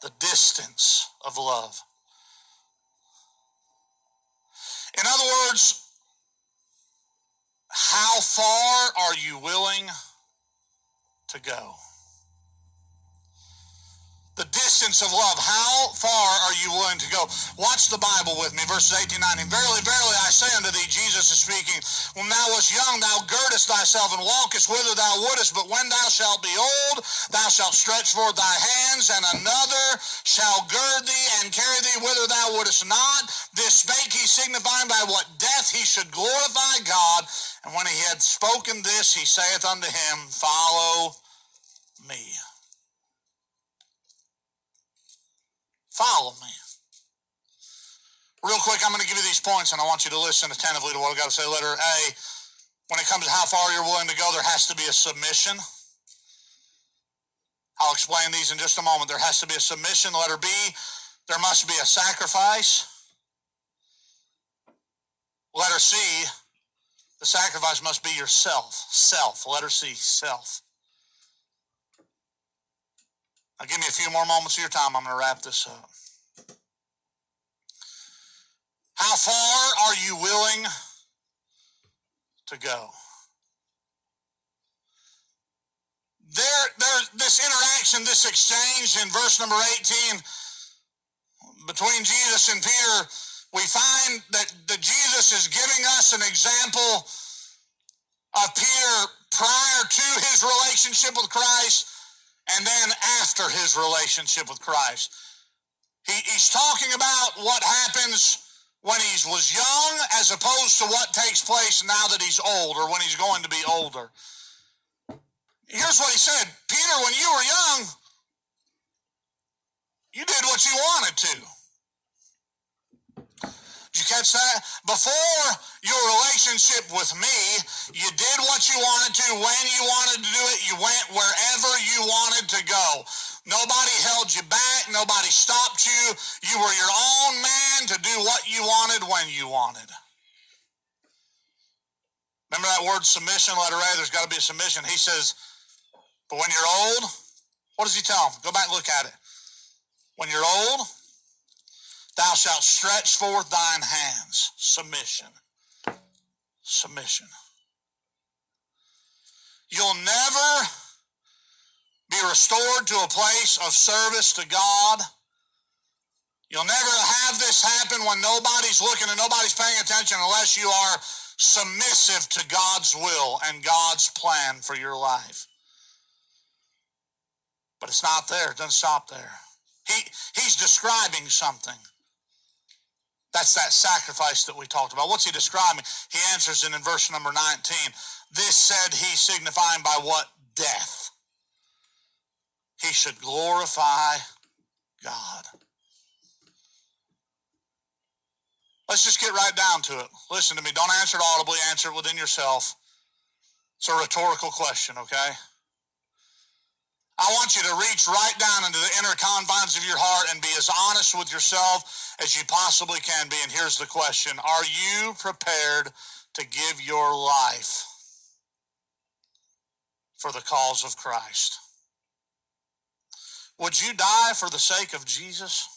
The distance of love. In other words, how far are you willing to go? The distance of love. How far are you willing to go? Watch the Bible with me, verses 18 and 19. Verily, verily, I say unto thee, Jesus is speaking, when thou wast young, thou girdest thyself and walkest whither thou wouldest, but when thou shalt be old, thou shalt stretch forth thy hands, and another shall gird thee and carry thee whither thou wouldest not. This spake he, signifying by what death he should glorify God. And when he had spoken this, he saith unto him, Follow me. Follow me. Real quick, I'm going to give you these points, and I want you to listen attentively to what I've got to say. Letter A, when it comes to how far you're willing to go, there has to be a submission. I'll explain these in just a moment. There has to be a submission. Letter B, there must be a sacrifice. Letter C, the sacrifice must be yourself. Self. Letter C, self. Now, give me a few more moments of your time. I'm going to wrap this up. How far are you willing to go? This interaction, this exchange in verse number 18 between Jesus and Peter, we find that Jesus is giving us an example of Peter prior to his relationship with Christ and then after his relationship with Christ. He's talking about what happens when he was young as opposed to what takes place now that he's old or when he's going to be older. Here's what he said. Peter, when you were young, you did what you wanted to. Did you catch that? Before your relationship with me, you did what you wanted to, when you wanted to do it, you went wherever you wanted to go. Nobody held you back, nobody stopped you. You were your own man to do what you wanted when you wanted. Remember that word submission, letter A, there's got to be a submission. He says, but when you're old, what does he tell him? Go back and look at it. When you're old, thou shalt stretch forth thine hands. Submission. Submission. You'll never be restored to a place of service to God. You'll never have this happen when nobody's looking and nobody's paying attention unless you are submissive to God's will and God's plan for your life. But it's not there. It doesn't stop there. He's describing something. That's that sacrifice that we talked about. What's he describing? He answers it in verse number 19. This said he, signifying by what death he should glorify God. Let's just get right down to it. Listen to me. Don't answer it audibly. Answer it within yourself. It's a rhetorical question, okay? I want you to reach right down into the inner confines of your heart and be as honest with yourself as you possibly can be. And here's the question. Are you prepared to give your life for the cause of Christ? Would you die for the sake of Jesus?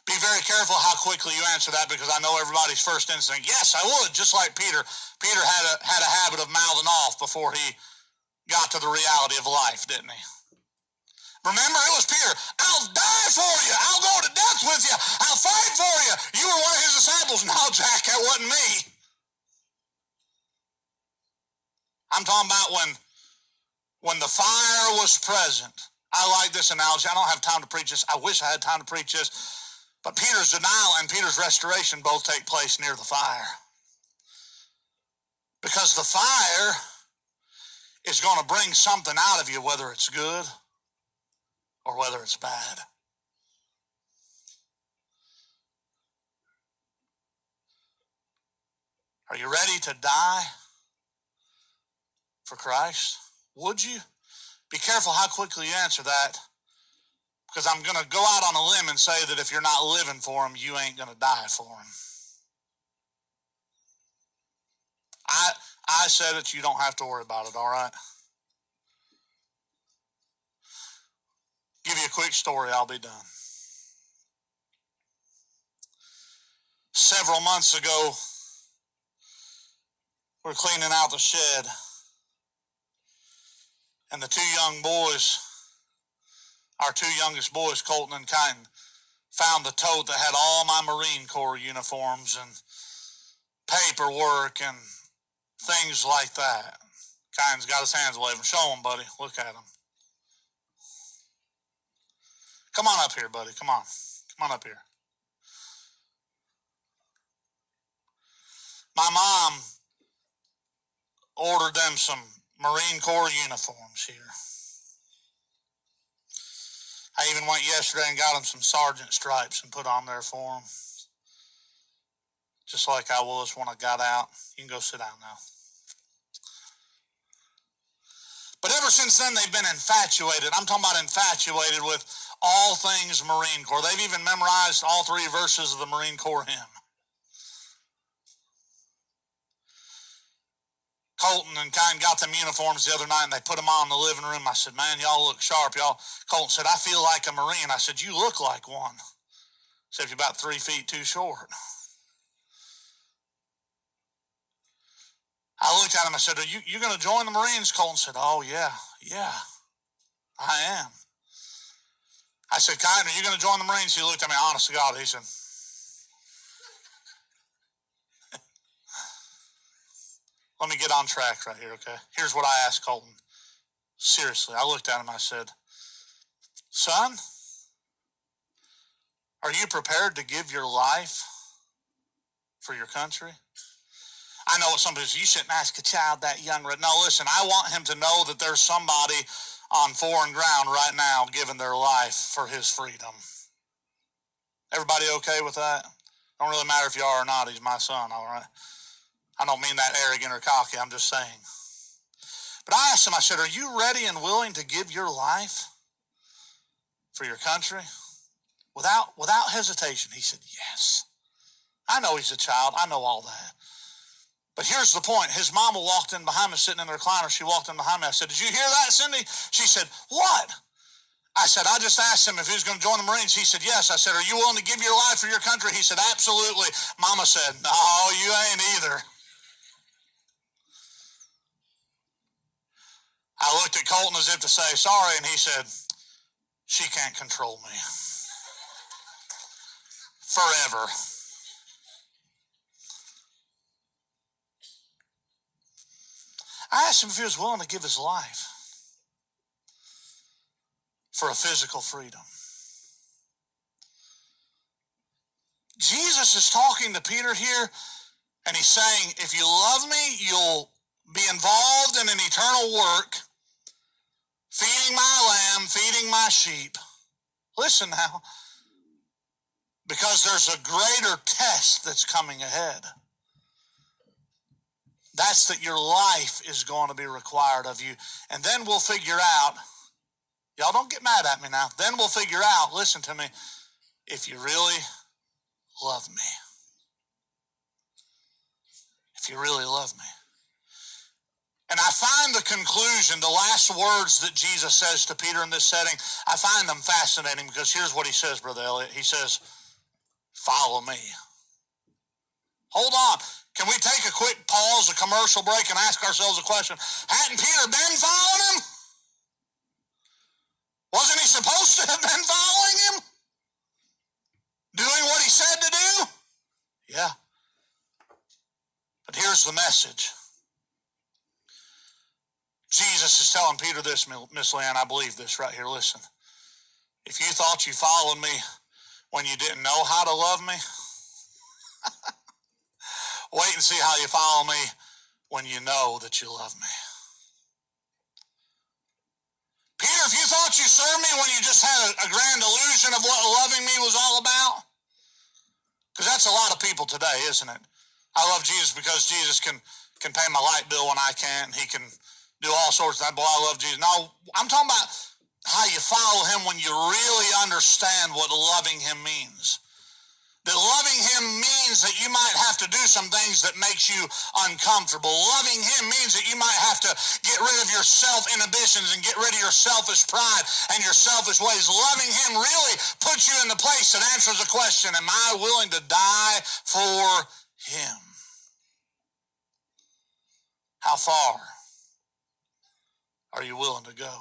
Be very careful how quickly you answer that, because I know everybody's first instinct, yes, I would, just like Peter. Peter had a habit of mouthing off before he got to the reality of life, didn't he? Remember, it was Peter. I'll die for you. I'll go to death with you. I'll fight for you. You were one of his disciples. No, Jack, that wasn't me. I'm talking about when the fire was present. I like this analogy. I don't have time to preach this. I wish I had time to preach this. But Peter's denial and Peter's restoration both take place near the fire. Because the fire is going to bring something out of you, whether it's good or whether it's bad. Are you ready to die for Christ? Would you? Be careful how quickly you answer that, because I'm going to go out on a limb and say that if you're not living for him, you ain't going to die for him. I said it, you don't have to worry about it, all right? Give you a quick story, I'll be done. Several months ago, we're cleaning out the shed, and the two young boys, our two youngest boys, Colton and Kyton, found the tote that had all my Marine Corps uniforms and paperwork and things like that. Kyton's got his hands waving. Show him, buddy. Look at him. Come on up here, buddy. Come on. Come on up here. My mom ordered them some Marine Corps uniforms here. I even went yesterday and got them some sergeant stripes and put on there for them. Just like I was when I got out. You can go sit down now. But ever since then, they've been infatuated. I'm talking about infatuated with all things Marine Corps. They've even memorized all 3 verses of the Marine Corps hymn. Colton and Kyne got them uniforms the other night, and they put them on in the living room. I said, man, y'all look sharp. Colton said, I feel like a Marine. I said, you look like one, except you're about 3 feet too short. I looked at him, I said, are you going to join the Marines? Colton said, oh, yeah, I am. I said, Kyne, are you going to join the Marines? He looked at me, honest to God, he said, let me get on track right here, okay? Here's what I asked Colton. Seriously, I looked at him, I said, son, are you prepared to give your life for your country? I know what some people say, you shouldn't ask a child that young. No, listen, I want him to know that there's somebody on foreign ground right now giving their life for his freedom. Everybody okay with that? Don't really matter if you are or not, he's my son, all right? I don't mean that arrogant or cocky, I'm just saying. But I asked him, I said, are you ready and willing to give your life for your country? Without hesitation, he said, yes. I know he's a child, I know all that. But here's the point. His mama walked in behind me, sitting in the recliner. She walked in behind me. I said, did you hear that, Cindy? She said, what? I said, I just asked him if he was going to join the Marines. He said, yes. I said, are you willing to give your life for your country? He said, absolutely. Mama said, no, you ain't either. I looked at Colton as if to say, sorry, and he said, she can't control me. Forever. I asked him if he was willing to give his life for a physical freedom. Jesus is talking to Peter here, and he's saying, if you love me, you'll be involved in an eternal work, feeding my lamb, feeding my sheep. Listen now, because there's a greater test that's coming ahead. That's that your life is going to be required of you. And then we'll figure out, y'all don't get mad at me now, then we'll figure out, listen to me, if you really love me. If you really love me. And I find the conclusion, the last words that Jesus says to Peter in this setting, I find them fascinating because here's what he says, Brother Elliott. He says, follow me. Hold on. Can we take a quick pause, a commercial break, and ask ourselves a question? Hadn't Peter been following him? Wasn't he supposed to have been following him? Doing what he said to do? Yeah. But here's the message. Jesus is telling Peter this, Miss Leanne, I believe this right here. Listen. If you thought you followed me when you didn't know how to love me, wait and see how you follow me when you know that you love me. Peter, if you thought you served me when you just had a grand illusion of what loving me was all about, because that's a lot of people today, isn't it? I love Jesus because Jesus can pay my light bill when I can't. He can do all sorts of that. Boy, I love Jesus. No, I'm talking about how you follow him when you really understand what loving him means. That loving him means that you might have to do some things that makes you uncomfortable. Loving him means that you might have to get rid of your self-inhibitions and get rid of your selfish pride and your selfish ways. Loving him really puts you in the place that answers the question, am I willing to die for him? How far are you willing to go?